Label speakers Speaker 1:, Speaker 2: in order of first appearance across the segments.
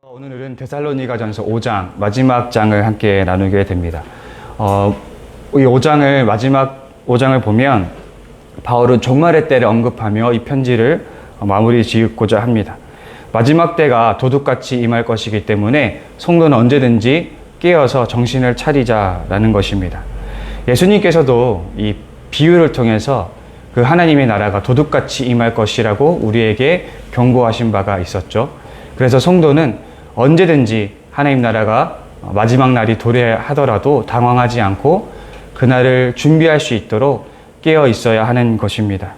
Speaker 1: 오늘은 데살로니가전서 5장 마지막 장을 함께 나누게 됩니다. 이 5장을 마지막 5장을 보면 바울은 종말의 때를 언급하며 이 편지를 마무리 지으고자 합니다. 마지막 때가 도둑같이 임할 것이기 때문에 성도는 언제든지 깨어서 정신을 차리자라는 것입니다. 예수님께서도 이 비유를 통해서 그 하나님의 나라가 도둑같이 임할 것이라고 우리에게 경고하신 바가 있었죠. 그래서 성도는 언제든지 하나님 나라가 마지막 날이 도래하더라도 당황하지 않고 그날을 준비할 수 있도록 깨어 있어야 하는 것입니다.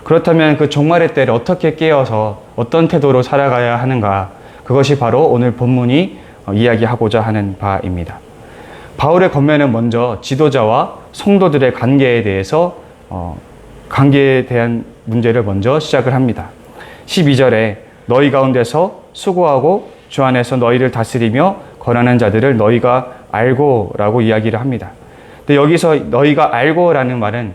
Speaker 1: 그렇다면 그 종말의 때를 어떻게 깨어서 어떤 태도로 살아가야 하는가, 그것이 바로 오늘 본문이 이야기하고자 하는 바입니다. 바울의 권면은 먼저 지도자와 성도들의 관계에 대한 문제를 먼저 시작을 합니다. 12절에 너희 가운데서 수고하고 주 안에서 너희를 다스리며 권하는 자들을 너희가 알고 라고 이야기를 합니다. 근데 여기서 너희가 알고 라는 말은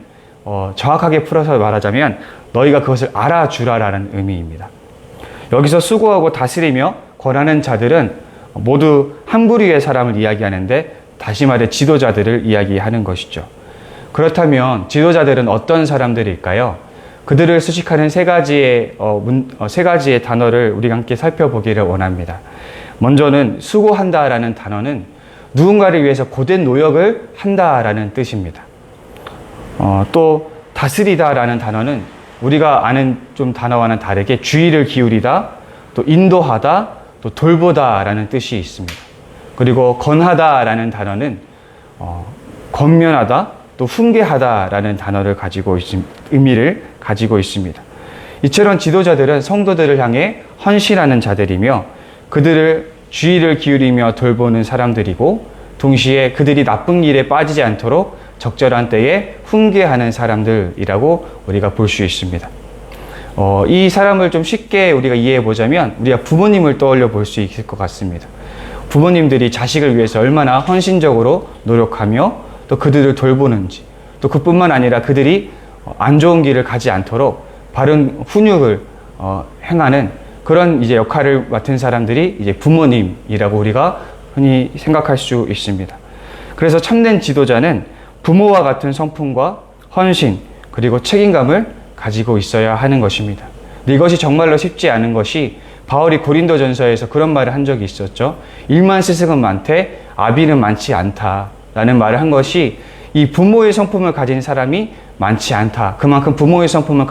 Speaker 1: 정확하게 풀어서 말하자면 너희가 그것을 알아주라 라는 의미입니다. 여기서 수고하고 다스리며 권하는 자들은 모두 한 부류의 사람을 이야기하는데, 다시 말해 지도자들을 이야기하는 것이죠. 그렇다면 지도자들은 어떤 사람들일까요? 그들을 수식하는 세 가지의 단어를 우리가 함께 살펴보기를 원합니다. 먼저는 수고한다라는 단어는 누군가를 위해서 고된 노력을 한다라는 뜻입니다. 또 다스리다라는 단어는 우리가 아는 좀 단어와는 다르게 주의를 기울이다, 또 인도하다, 또 돌보다라는 뜻이 있습니다. 그리고 권하다라는 단어는 권면하다, 또 훈계하다라는 단어를 의미를 가지고 있습니다. 이처럼 지도자들은 성도들을 향해 헌신하는 자들이며 그들을 주의를 기울이며 돌보는 사람들이고, 동시에 그들이 나쁜 길에 빠지지 않도록 적절한 때에 훈계하는 사람들이라고 우리가 볼 수 있습니다. 이 사람을 좀 쉽게 우리가 이해해 보자면 우리가 부모님을 떠올려 볼 수 있을 것 같습니다. 부모님들이 자식을 위해서 얼마나 헌신적으로 노력하며 또 그들을 돌보는지, 또 그뿐만 아니라 그들이 안 좋은 길을 가지 않도록 바른 훈육을 행하는 그런 이제 역할을 맡은 사람들이 이제 부모님이라고 우리가 흔히 생각할 수 있습니다. 그래서 참된 지도자는 부모와 같은 성품과 헌신, 그리고 책임감을 가지고 있어야 하는 것입니다. 근데 이것이 정말로 쉽지 않은 것이, 바울이 고린도전서에서 그런 말을 한 적이 있었죠. 일만 스승은 많되 아비는 많지 않다 라는 말을 한 것이, 이 부모의 성품을 가진 사람이 많지 않다, 그만큼 부모의 성품을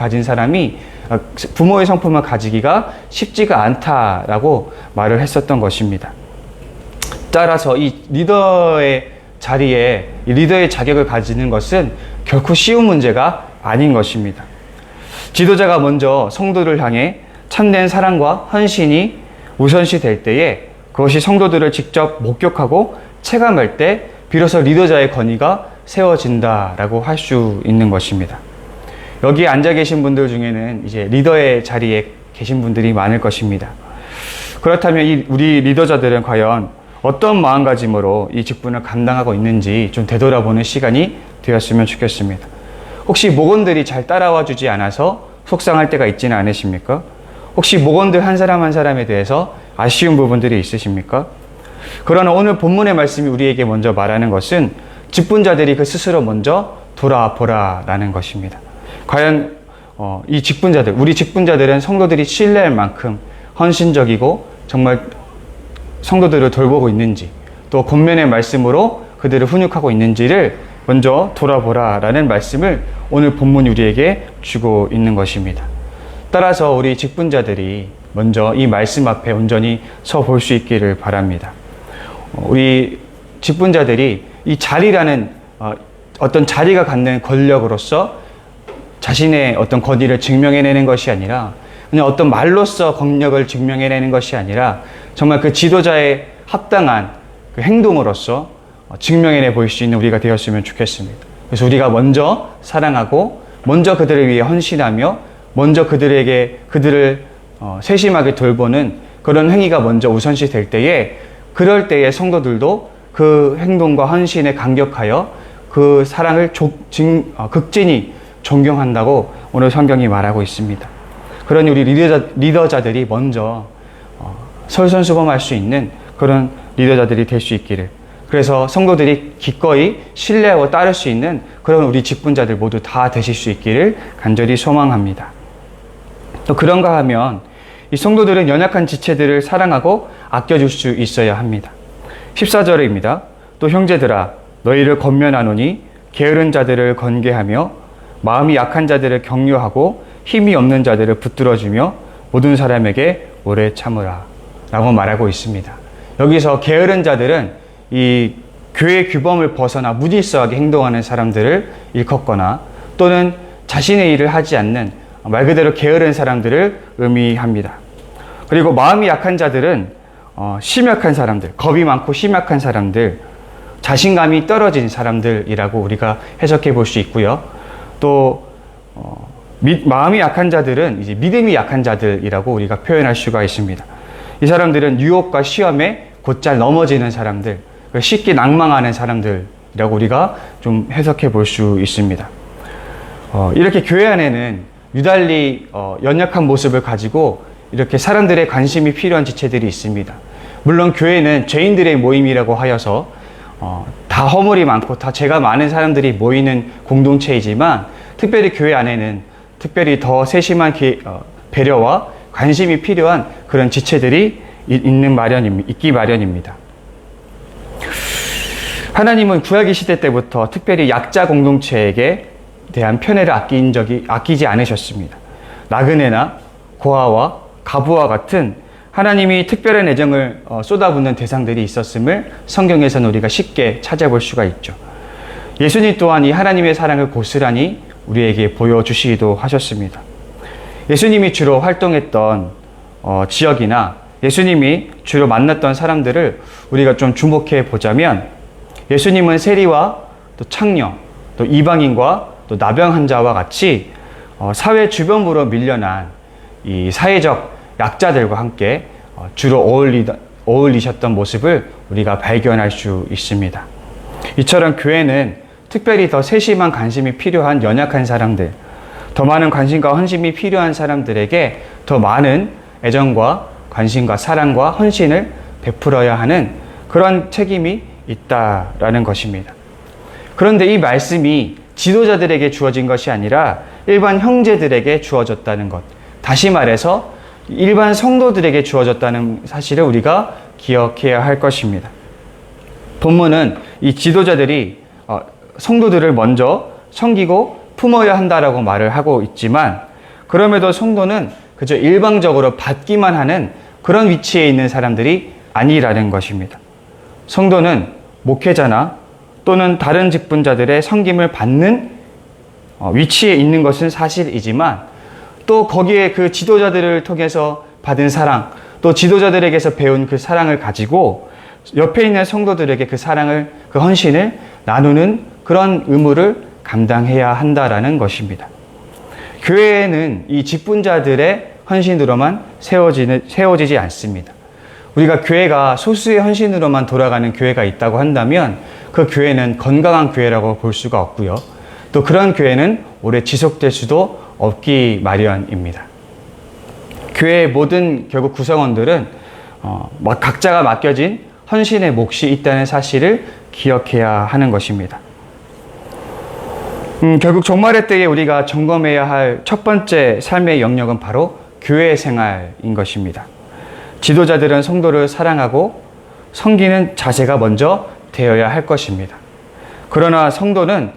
Speaker 1: 가지기가 쉽지가 않다라고 말을 했었던 것입니다. 따라서 이 리더의 자리에 이 리더의 자격을 가지는 것은 결코 쉬운 문제가 아닌 것입니다. 지도자가 먼저 성도를 향해 참된 사랑과 헌신이 우선시 될 때에, 그것이 성도들을 직접 목격하고 체감할 때 비로소 리더자의 권위가 세워진다라고 할 수 있는 것입니다. 여기 앉아 계신 분들 중에는 이제 리더의 자리에 계신 분들이 많을 것입니다. 그렇다면 우리 리더자들은 과연 어떤 마음가짐으로 이 직분을 감당하고 있는지 좀 되돌아보는 시간이 되었으면 좋겠습니다. 혹시 목원들이 잘 따라와 주지 않아서 속상할 때가 있지는 않으십니까? 혹시 목원들 한 사람 한 사람에 대해서 아쉬운 부분들이 있으십니까? 그러나 오늘 본문의 말씀이 우리에게 먼저 말하는 것은 직분자들이 그 스스로 먼저 돌아보라 라는 것입니다. 과연 우리 직분자들은 성도들이 신뢰할 만큼 헌신적이고 정말 성도들을 돌보고 있는지, 또 권면의 말씀으로 그들을 훈육하고 있는지를 먼저 돌아보라 라는 말씀을 오늘 본문이 우리에게 주고 있는 것입니다. 따라서 우리 직분자들이 먼저 이 말씀 앞에 온전히 서 볼 수 있기를 바랍니다. 우리 직분자들이 이 자리라는 어떤 자리가 갖는 권력으로서 자신의 어떤 권위를 증명해내는 것이 아니라, 그냥 어떤 말로써 권력을 증명해내는 것이 아니라 정말 그 지도자의 합당한 그 행동으로서 증명해내 보일 수 있는 우리가 되었으면 좋겠습니다. 그래서 우리가 먼저 사랑하고, 먼저 그들을 위해 헌신하며, 먼저 그들을 세심하게 돌보는 그런 행위가 먼저 우선시 될 때에, 그럴 때에 성도들도 그 행동과 헌신에 감격하여 그 사랑을 극진히 존경한다고 오늘 성경이 말하고 있습니다. 그러니 우리 리더자들이 먼저 솔선수범할 수 있는 그런 리더자들이 될 수 있기를, 그래서 성도들이 기꺼이 신뢰하고 따를 수 있는 그런 우리 직분자들 모두 다 되실 수 있기를 간절히 소망합니다. 또 그런가 하면 이 성도들은 연약한 지체들을 사랑하고 아껴줄 수 있어야 합니다. 14절입니다. 또 형제들아 너희를 권면하노니 게으른 자들을 건계하며 마음이 약한 자들을 격려하고 힘이 없는 자들을 붙들어주며 모든 사람에게 오래 참으라 라고 말하고 있습니다. 여기서 게으른 자들은 이 교회 규범을 벗어나 무질서하게 행동하는 사람들을 일컫거나 또는 자신의 일을 하지 않는 말 그대로 게으른 사람들을 의미합니다. 그리고 마음이 약한 자들은 심약한 사람들, 겁이 많고 심약한 사람들, 자신감이 떨어진 사람들이라고 우리가 해석해 볼 수 있고요. 또 마음이 약한 자들은 이제 믿음이 약한 자들이라고 우리가 표현할 수가 있습니다. 이 사람들은 유혹과 시험에 곧잘 넘어지는 사람들, 쉽게 낭망하는 사람들이라고 우리가 좀 해석해 볼 수 있습니다. 이렇게 교회 안에는 유달리 연약한 모습을 가지고 이렇게 사람들의 관심이 필요한 지체들이 있습니다. 물론 교회는 죄인들의 모임이라고 하여서 다 허물이 많고 다 죄가 많은 사람들이 모이는 공동체이지만 특별히 교회 안에는 특별히 더 세심한 배려와 관심이 필요한 그런 지체들이 있기 마련입니다. 하나님은 구약의 시대 때부터 특별히 약자 공동체에게 대한 편애를 아끼지 않으셨습니다. 나그네나 고아와 가부와 같은 하나님이 특별한 애정을 쏟아붓는 대상들이 있었음을 성경에서는 우리가 쉽게 찾아볼 수가 있죠. 예수님 또한 이 하나님의 사랑을 고스란히 우리에게 보여주시기도 하셨습니다. 예수님이 주로 활동했던 지역이나 예수님이 주로 만났던 사람들을 우리가 좀 주목해 보자면 예수님은 세리와 또 창녀, 또 이방인과 또 나병 환자와 같이 사회 주변부로 밀려난 이 사회적 약자들과 함께 주로 어울리셨던 모습을 우리가 발견할 수 있습니다. 이처럼 교회는 특별히 더 세심한 관심이 필요한 연약한 사람들, 더 많은 관심과 헌신이 필요한 사람들에게 더 많은 애정과 관심과 사랑과 헌신을 베풀어야 하는 그런 책임이 있다라는 것입니다. 그런데 이 말씀이 지도자들에게 주어진 것이 아니라 일반 형제들에게 주어졌다는 것, 다시 말해서 일반 성도들에게 주어졌다는 사실을 우리가 기억해야 할 것입니다. 본문은 이 지도자들이 성도들을 먼저 섬기고 품어야 한다라고 말을 하고 있지만 그럼에도 성도는 그저 일방적으로 받기만 하는 그런 위치에 있는 사람들이 아니라는 것입니다. 성도는 목회자나 또는 다른 직분자들의 섬김을 받는 위치에 있는 것은 사실이지만 또 거기에 그 지도자들을 통해서 받은 사랑, 또 지도자들에게서 배운 그 사랑을 가지고 옆에 있는 성도들에게 그 사랑을, 그 헌신을 나누는 그런 의무를 감당해야 한다라는 것입니다. 교회에는 이 직분자들의 헌신으로만 세워지지 않습니다. 우리가 교회가 소수의 헌신으로만 돌아가는 교회가 있다고 한다면 그 교회는 건강한 교회라고 볼 수가 없고요. 또 그런 교회는 오래 지속될 수도 없기 마련입니다. 교회의 모든 결국 구성원들은 각자가 맡겨진 헌신의 몫이 있다는 사실을 기억해야 하는 것입니다. 결국 종말의 때에 우리가 점검해야 할 첫 번째 삶의 영역은 바로 교회 생활인 것입니다. 지도자들은 성도를 사랑하고 섬기는 자세가 먼저 되어야 할 것입니다. 그러나 성도는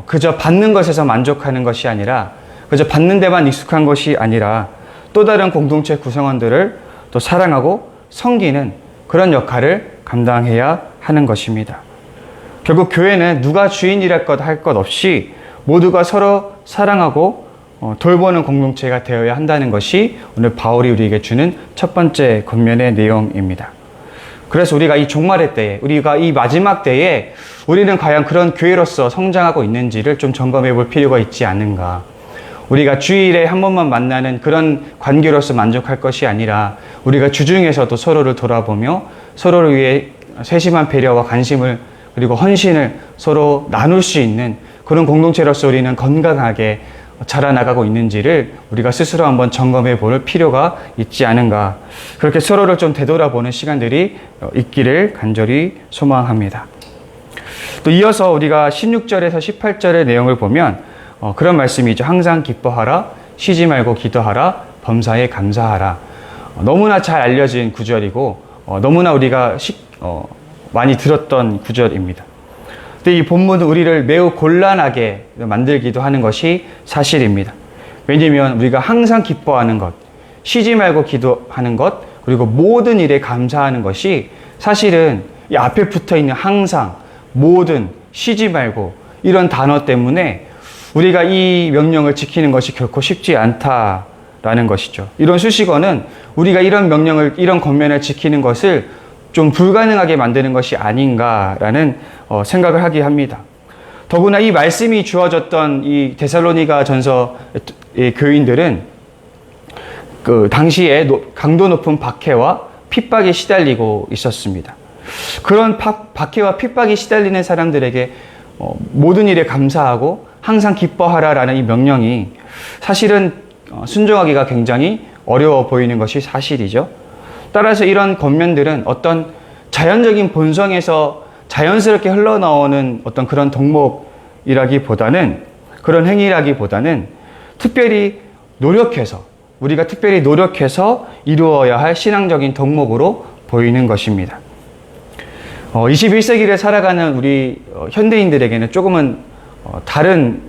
Speaker 1: 그저 받는 것에서 만족하는 것이 아니라 그저 받는 데만 익숙한 것이 아니라 또 다른 공동체 구성원들을 또 사랑하고 섬기는 그런 역할을 감당해야 하는 것입니다. 결국 교회는 누가 주인이랄 것 할 것 없이 모두가 서로 사랑하고 돌보는 공동체가 되어야 한다는 것이 오늘 바울이 우리에게 주는 첫 번째 권면의 내용입니다. 그래서 우리가 이 종말의 때에, 우리가 이 마지막 때에 우리는 과연 그런 교회로서 성장하고 있는지를 좀 점검해 볼 필요가 있지 않는가. 우리가 주일에 한 번만 만나는 그런 관계로서 만족할 것이 아니라 우리가 주중에서도 서로를 돌아보며 서로를 위해 세심한 배려와 관심을 그리고 헌신을 서로 나눌 수 있는 그런 공동체로서 우리는 건강하게 자라나가고 있는지를 우리가 스스로 한번 점검해 볼 필요가 있지 않은가. 그렇게 서로를 좀 되돌아보는 시간들이 있기를 간절히 소망합니다. 또 이어서 우리가 16절에서 18절의 내용을 보면 그런 말씀이죠. 항상 기뻐하라, 쉬지 말고 기도하라, 범사에 감사하라. 너무나 잘 알려진 구절이고 너무나 우리가 많이 들었던 구절입니다. 근데 이 본문은 우리를 매우 곤란하게 만들기도 하는 것이 사실입니다. 왜냐하면 우리가 항상 기뻐하는 것, 쉬지 말고 기도하는 것, 그리고 모든 일에 감사하는 것이 사실은 이 앞에 붙어 있는 항상, 모든, 쉬지 말고 이런 단어 때문에 우리가 이 명령을 지키는 것이 결코 쉽지 않다라는 것이죠. 이런 수식어는 우리가 이런 명령을, 이런 권면을 지키는 것을 좀 불가능하게 만드는 것이 아닌가라는 생각을 하게 합니다. 더구나 이 말씀이 주어졌던 이 데살로니가 전서의 교인들은 그 당시에 강도 높은 박해와 핍박에 시달리고 있었습니다. 그런 박해와 핍박에 시달리는 사람들에게 모든 일에 감사하고 항상 기뻐하라라는 이 명령이 사실은 순종하기가 굉장히 어려워 보이는 것이 사실이죠. 따라서 이런 권면들은 어떤 자연적인 본성에서 자연스럽게 흘러나오는 어떤 그런 덕목이라기보다는, 그런 행위라기보다는 우리가 특별히 노력해서 이루어야 할 신앙적인 덕목으로 보이는 것입니다. 21세기를 살아가는 우리 현대인들에게는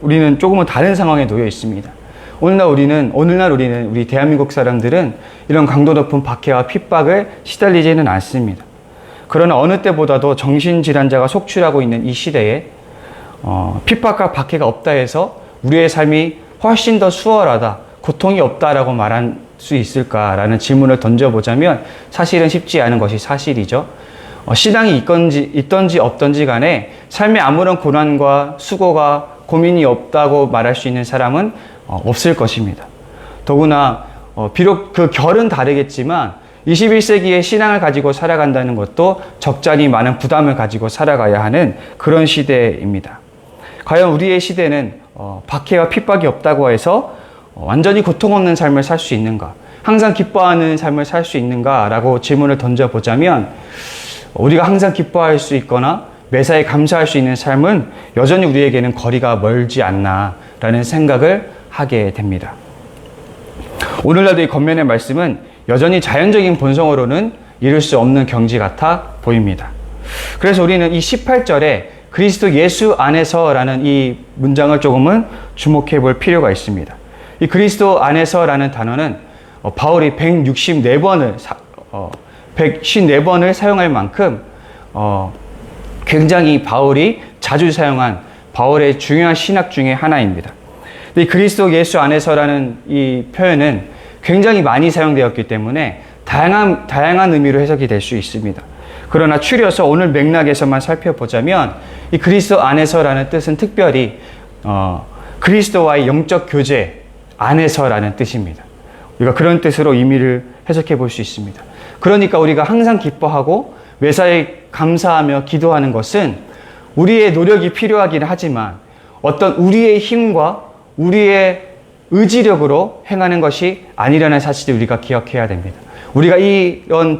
Speaker 1: 우리는 조금은 다른 상황에 놓여 있습니다. 오늘날 우리는 우리 대한민국 사람들은 이런 강도 높은 박해와 핍박을 시달리지는 않습니다. 그러나 어느 때보다도 정신질환자가 속출하고 있는 이 시대에 핍박과 박해가 없다 해서 우리의 삶이 훨씬 더 수월하다, 고통이 없다라고 말할 수 있을까라는 질문을 던져보자면 사실은 쉽지 않은 것이 사실이죠. 신앙이 있던지 없던지 간에 삶에 아무런 고난과 수고가 고민이 없다고 말할 수 있는 사람은 없을 것입니다. 더구나 비록 그 결은 다르겠지만 21세기의 신앙을 가지고 살아간다는 것도 적잖이 많은 부담을 가지고 살아가야 하는 그런 시대입니다. 과연 우리의 시대는 박해와 핍박이 없다고 해서 완전히 고통 없는 삶을 살 수 있는가? 항상 기뻐하는 삶을 살 수 있는가? 라고 질문을 던져보자면 우리가 항상 기뻐할 수 있거나 매사에 감사할 수 있는 삶은 여전히 우리에게는 거리가 멀지 않나 라는 생각을 하게 됩니다. 오늘날도 이 권면의 말씀은 여전히 자연적인 본성으로는 이룰 수 없는 경지 같아 보입니다. 그래서 우리는 이 18절에 그리스도 예수 안에서라는 이 문장을 조금은 주목해 볼 필요가 있습니다. 이 그리스도 안에서라는 단어는 바울이 154번을 사용할 만큼 굉장히 바울이 자주 사용한 바울의 중요한 신학 중에 하나입니다. 이 그리스도 예수 안에서라는 이 표현은 굉장히 많이 사용되었기 때문에 다양한 의미로 해석이 될 수 있습니다. 그러나 추려서 오늘 맥락에서만 살펴보자면 이 그리스도 안에서라는 뜻은 특별히 그리스도와의 영적 교제 안에서라는 뜻입니다. 우리가 그런 뜻으로 의미를 해석해 볼 수 있습니다. 그러니까 우리가 항상 기뻐하고 매사에 감사하며 기도하는 것은 우리의 노력이 필요하긴 하지만 어떤 우리의 힘과 우리의 의지력으로 행하는 것이 아니라는 사실을 우리가 기억해야 됩니다. 우리가 이런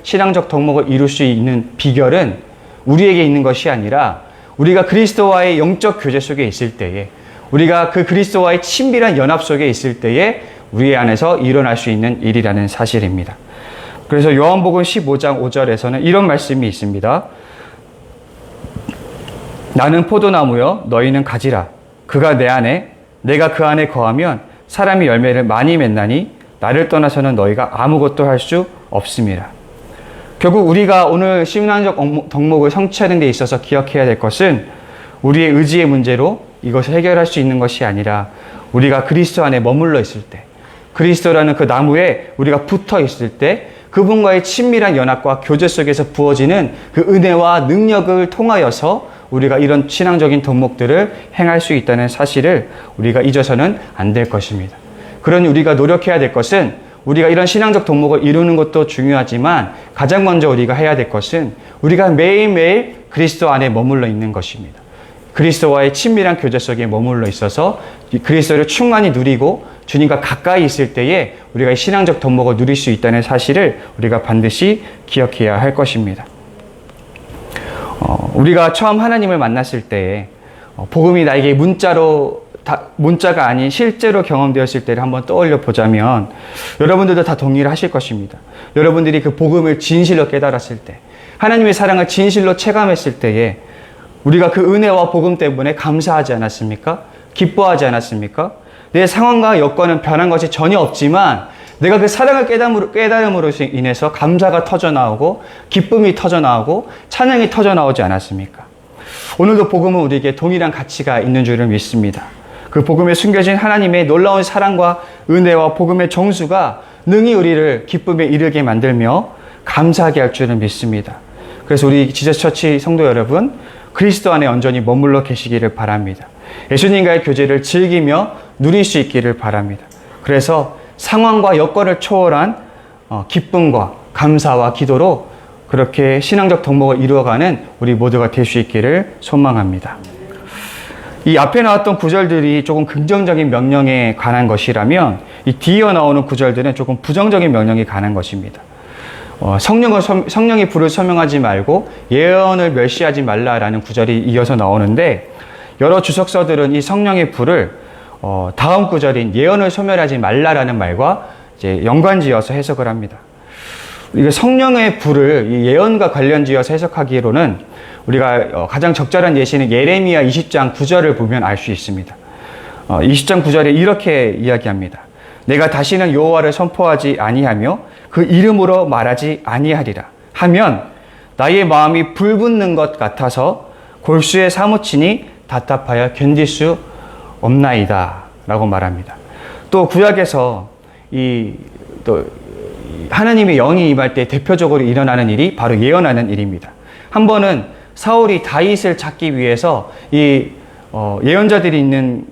Speaker 1: 신앙적 덕목을 이룰 수 있는 비결은 우리에게 있는 것이 아니라 우리가 그리스도와의 영적 교제 속에 있을 때에, 우리가 그 그리스도와의 친밀한 연합 속에 있을 때에 우리 안에서 일어날 수 있는 일이라는 사실입니다. 그래서 요한복음 15장 5절에서는 이런 말씀이 있습니다. 나는 포도나무여 너희는 가지라. 그가 내 안에 내가 그 안에 거하면 사람이 열매를 많이 맺나니 나를 떠나서는 너희가 아무것도 할 수 없음이라. 결국 우리가 오늘 신앙적 덕목을 성취하는 데 있어서 기억해야 될 것은 우리의 의지의 문제로 이것을 해결할 수 있는 것이 아니라 우리가 그리스도 안에 머물러 있을 때, 그리스도라는 그 나무에 우리가 붙어 있을 때 그분과의 친밀한 연합과 교제 속에서 부어지는 그 은혜와 능력을 통하여서 우리가 이런 신앙적인 덕목들을 행할 수 있다는 사실을 우리가 잊어서는 안 될 것입니다. 그러니 우리가 노력해야 될 것은 우리가 이런 신앙적 덕목을 이루는 것도 중요하지만 가장 먼저 우리가 해야 될 것은 우리가 매일매일 그리스도 안에 머물러 있는 것입니다. 그리스도와의 친밀한 교제 속에 머물러 있어서 그리스도를 충만히 누리고 주님과 가까이 있을 때에 우리가 이 신앙적 덕목을 누릴 수 있다는 사실을 우리가 반드시 기억해야 할 것입니다. 우리가 처음 하나님을 만났을 때 복음이 나에게 문자가 아닌 실제로 경험되었을 때를 한번 떠올려 보자면 여러분들도 다 동의를 하실 것입니다. 여러분들이 그 복음을 진실로 깨달았을 때, 하나님의 사랑을 진실로 체감했을 때에 우리가 그 은혜와 복음 때문에 감사하지 않았습니까? 기뻐하지 않았습니까? 내 상황과 여건은 변한 것이 전혀 없지만 내가 그 사랑을 깨달음으로 인해서 감사가 터져나오고 기쁨이 터져나오고 찬양이 터져나오지 않았습니까? 오늘도 복음은 우리에게 동일한 가치가 있는 줄을 믿습니다. 그 복음에 숨겨진 하나님의 놀라운 사랑과 은혜와 복음의 정수가 능히 우리를 기쁨에 이르게 만들며 감사하게 할 줄을 믿습니다. 그래서 우리 지저스처치 성도 여러분, 그리스도 안에 온전히 머물러 계시기를 바랍니다. 예수님과의 교제를 즐기며 누릴 수 있기를 바랍니다. 그래서 상황과 여건을 초월한 기쁨과 감사와 기도로 그렇게 신앙적 덕목을 이루어가는 우리 모두가 될 수 있기를 소망합니다. 이 앞에 나왔던 구절들이 조금 긍정적인 명령에 관한 것이라면 이 뒤에 나오는 구절들은 조금 부정적인 명령에 관한 것입니다. 성령의 불을 소명하지 말고 예언을 멸시하지 말라라는 구절이 이어서 나오는데 여러 주석서들은 이 성령의 불을 다음 구절인 예언을 소멸하지 말라라는 말과 이제 연관지어서 해석을 합니다. 이게 성령의 불을 이 예언과 관련지어서 해석하기로는 우리가 가장 적절한 예시는 예레미야 20장 9절을 보면 알 수 있습니다. 20장 9절에 이렇게 이야기합니다. 내가 다시는 여호와를 선포하지 아니하며 그 이름으로 말하지 아니하리라 하면 나의 마음이 불붙는 것 같아서 골수에 사무치니 답답하여 견딜 수 없나이다 라고 말합니다. 또 구약에서 하나님의 영이 임할 때 대표적으로 일어나는 일이 바로 예언하는 일입니다. 한 번은 사울이 다윗을 찾기 위해서 예언자들이 있는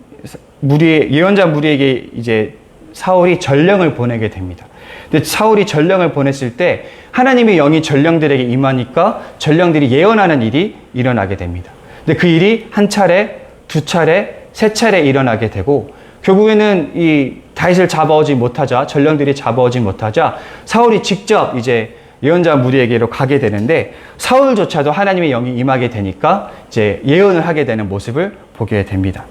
Speaker 1: 예언자 무리에게 이제 사울이 전령을 보내게 됩니다. 근데 사울이 전령을 보냈을 때 하나님의 영이 전령들에게 임하니까 전령들이 예언하는 일이 일어나게 됩니다. 근데 그 일이 한 차례, 두 차례, 세 차례 일어나게 되고 결국에는 이 다윗을 잡아오지 못하자, 전령들이 잡아오지 못하자 사울이 직접 이제 예언자 무리에게로 가게 되는데 사울조차도 하나님의 영이 임하게 되니까 이제 예언을 하게 되는 모습을 보게 됩니다.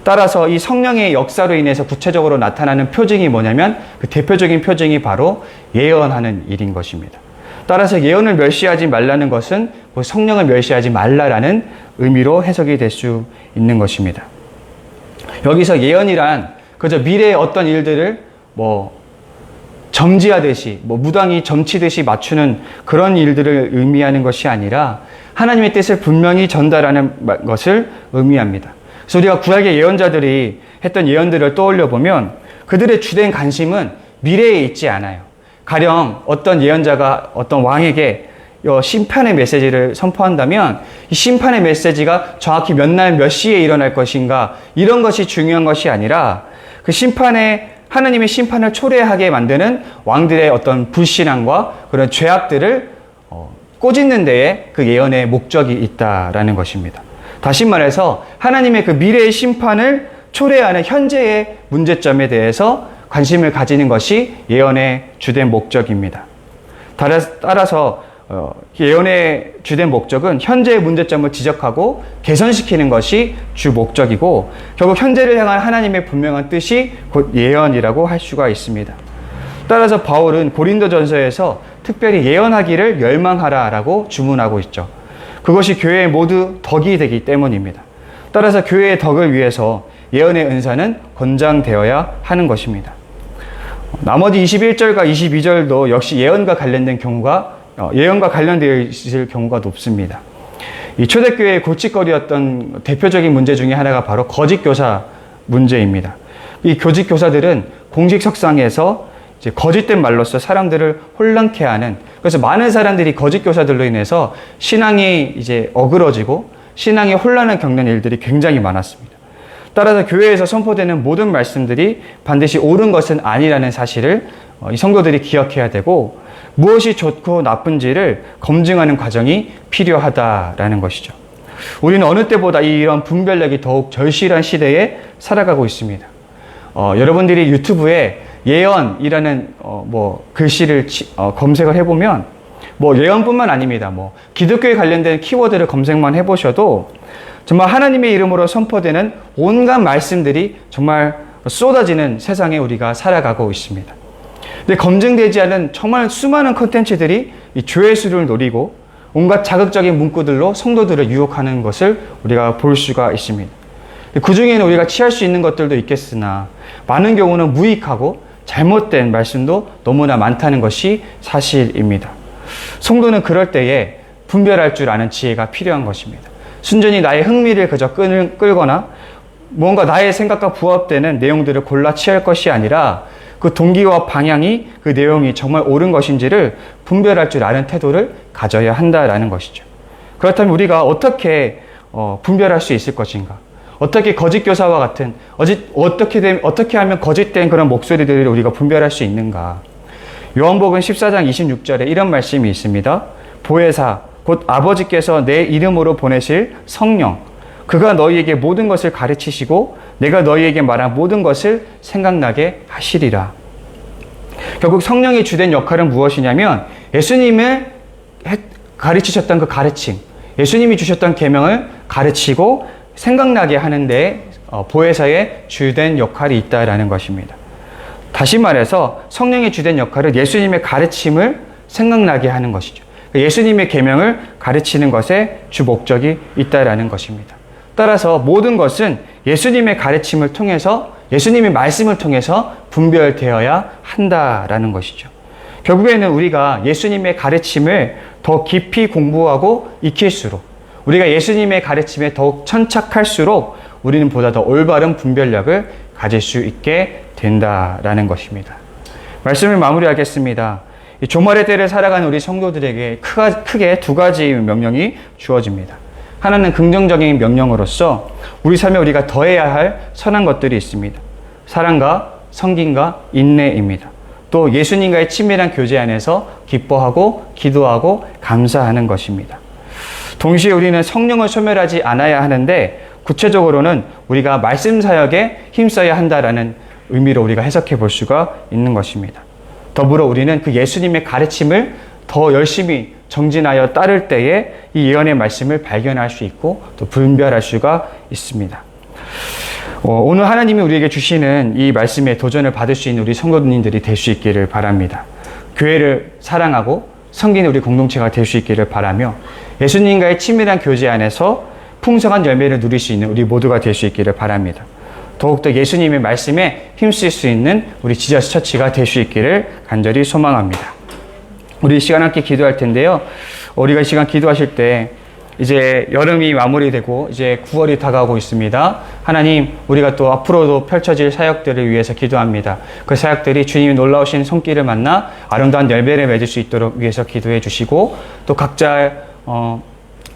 Speaker 1: 따라서 이 성령의 역사로 인해서 구체적으로 나타나는 표징이 뭐냐면 그 대표적인 표징이 바로 예언하는 일인 것입니다. 따라서 예언을 멸시하지 말라는 것은 성령을 멸시하지 말라라는 의미로 해석이 될 수 있는 것입니다. 여기서 예언이란 그저 미래의 어떤 일들을 점지하듯이 무당이 점치듯이 맞추는 그런 일들을 의미하는 것이 아니라 하나님의 뜻을 분명히 전달하는 것을 의미합니다. 그래서 우리가 구약의 예언자들이 했던 예언들을 떠올려 보면 그들의 주된 관심은 미래에 있지 않아요. 가령 어떤 예언자가 어떤 왕에게 심판의 메시지를 선포한다면 이 심판의 메시지가 정확히 몇 날 몇 시에 일어날 것인가 이런 것이 중요한 것이 아니라 그 하나님의 심판을 초래하게 만드는 왕들의 어떤 불신앙과 그런 죄악들을 꼬집는 데에 그 예언의 목적이 있다라는 것입니다. 다시 말해서 하나님의 그 미래의 심판을 초래하는 현재의 문제점에 대해서 관심을 가지는 것이 예언의 주된 목적입니다. 따라서 예언의 주된 목적은 현재의 문제점을 지적하고 개선시키는 것이 주 목적이고 결국 현재를 향한 하나님의 분명한 뜻이 곧 예언이라고 할 수가 있습니다. 따라서 바울은 고린도전서에서 특별히 예언하기를 열망하라라고 주문하고 있죠. 그것이 교회의 모두 덕이 되기 때문입니다. 따라서 교회의 덕을 위해서 예언의 은사는 권장되어야 하는 것입니다. 나머지 21절과 22절도 역시 예언과 관련되어 있을 경우가 높습니다. 이 초대교회의 골칫거리였던 대표적인 문제 중에 하나가 바로 거짓 교사 문제입니다. 이 거짓 교사들은 공식 석상에서 이제 거짓된 말로써 사람들을 혼란케 하는, 그래서 많은 사람들이 거짓 교사들로 인해서 신앙이 이제 어그러지고 신앙의 혼란을 겪는 일들이 굉장히 많았습니다. 따라서 교회에서 선포되는 모든 말씀들이 반드시 옳은 것은 아니라는 사실을 이 성도들이 기억해야 되고 무엇이 좋고 나쁜지를 검증하는 과정이 필요하다라는 것이죠. 우리는 어느 때보다 이런 분별력이 더욱 절실한 시대에 살아가고 있습니다. 여러분들이 유튜브에 예언이라는 글씨를 검색을 해보면 예언뿐만 아닙니다. 기독교에 관련된 키워드를 검색만 해보셔도 정말 하나님의 이름으로 선포되는 온갖 말씀들이 정말 쏟아지는 세상에 우리가 살아가고 있습니다. 근데 검증되지 않은 정말 수많은 컨텐츠들이 이 조회수를 노리고 온갖 자극적인 문구들로 성도들을 유혹하는 것을 우리가 볼 수가 있습니다. 그 중에는 우리가 취할 수 있는 것들도 있겠으나 많은 경우는 무익하고 잘못된 말씀도 너무나 많다는 것이 사실입니다. 성도는 그럴 때에 분별할 줄 아는 지혜가 필요한 것입니다. 순전히 나의 흥미를 그저 끌거나 뭔가 나의 생각과 부합되는 내용들을 골라 취할 것이 아니라 그 동기와 방향이 그 내용이 정말 옳은 것인지를 분별할 줄 아는 태도를 가져야 한다라는 것이죠. 그렇다면 우리가 어떻게 분별할 수 있을 것인가? 어떻게 거짓 교사와 같은 어떻게 하면 거짓된 그런 목소리들을 우리가 분별할 수 있는가? 요한복음 14장 26절에 이런 말씀이 있습니다. 보혜사 곧 아버지께서 내 이름으로 보내실 성령 그가 너희에게 모든 것을 가르치시고 내가 너희에게 말한 모든 것을 생각나게 하시리라. 결국 성령의 주된 역할은 무엇이냐면 예수님을 가르치셨던 그 가르침, 예수님이 주셨던 계명을 가르치고 생각나게 하는데 보혜사의 주된 역할이 있다라는 것입니다. 다시 말해서 성령의 주된 역할은 예수님의 가르침을 생각나게 하는 것이죠. 예수님의 계명을 가르치는 것에 주 목적이 있다라는 것입니다. 따라서 모든 것은 예수님의 가르침을 통해서 예수님의 말씀을 통해서 분별되어야 한다라는 것이죠. 결국에는 우리가 예수님의 가르침을 더 깊이 공부하고 익힐수록 우리가 예수님의 가르침에 더욱 천착할수록 우리는 보다 더 올바른 분별력을 가질 수 있게 된다라는 것입니다. 말씀을 마무리하겠습니다. 이 조말의 때를 살아가는 우리 성도들에게 크게 두 가지 명령이 주어집니다. 하나는 긍정적인 명령으로서 우리 삶에 우리가 더해야 할 선한 것들이 있습니다. 사랑과 섬김과 인내입니다. 또 예수님과의 친밀한 교제 안에서 기뻐하고 기도하고 감사하는 것입니다. 동시에 우리는 성령을 소멸하지 않아야 하는데 구체적으로는 우리가 말씀 사역에 힘써야 한다라는 의미로 우리가 해석해 볼 수가 있는 것입니다. 더불어 우리는 그 예수님의 가르침을 더 열심히 정진하여 따를 때에 이 예언의 말씀을 발견할 수 있고 또 분별할 수가 있습니다. 오늘 하나님이 우리에게 주시는 이 말씀에 도전을 받을 수 있는 우리 성도님들이 될 수 있기를 바랍니다. 교회를 사랑하고 섬기는 우리 공동체가 될 수 있기를 바라며 예수님과의 친밀한 교제 안에서 풍성한 열매를 누릴 수 있는 우리 모두가 될 수 있기를 바랍니다. 더욱더 예수님의 말씀에 힘쓸 수 있는 우리 지저스 처치가 될 수 있기를 간절히 소망합니다. 우리 이 시간 함께 기도할 텐데요. 우리가 이 시간 기도하실 때 이제 여름이 마무리되고 이제 9월이 다가오고 있습니다. 하나님, 우리가 또 앞으로도 펼쳐질 사역들을 위해서 기도합니다. 그 사역들이 주님의 놀라우신 손길을 만나 아름다운 열매를 맺을 수 있도록 위해서 기도해 주시고 또 각자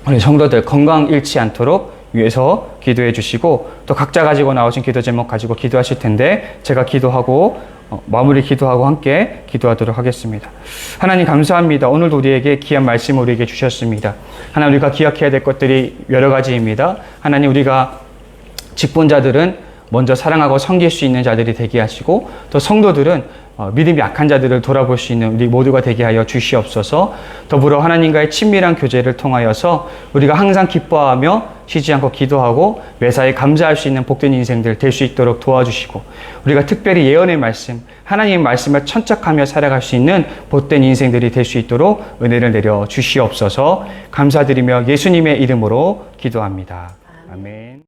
Speaker 1: 우리 성도들 건강 잃지 않도록 위해서 기도해 주시고 또 각자 가지고 나오신 기도 제목 가지고 기도하실 텐데 제가 기도하고 마무리 기도하고 함께 기도하도록 하겠습니다. 하나님 감사합니다. 오늘도 우리에게 귀한 말씀을 우리에게 주셨습니다. 하나님 우리가 기억해야 될 것들이 여러 가지입니다. 하나님 우리가 직분자들은 먼저 사랑하고 섬길 수 있는 자들이 되게 하시고 또 성도들은 믿음이 약한 자들을 돌아볼 수 있는 우리 모두가 되게 하여 주시옵소서. 더불어 하나님과의 친밀한 교제를 통하여서 우리가 항상 기뻐하며 쉬지 않고 기도하고 매사에 감사할 수 있는 복된 인생들 될 수 있도록 도와주시고 우리가 특별히 예언의 말씀, 하나님의 말씀을 천착하며 살아갈 수 있는 복된 인생들이 될 수 있도록 은혜를 내려 주시옵소서. 감사드리며 예수님의 이름으로 기도합니다. 아멘.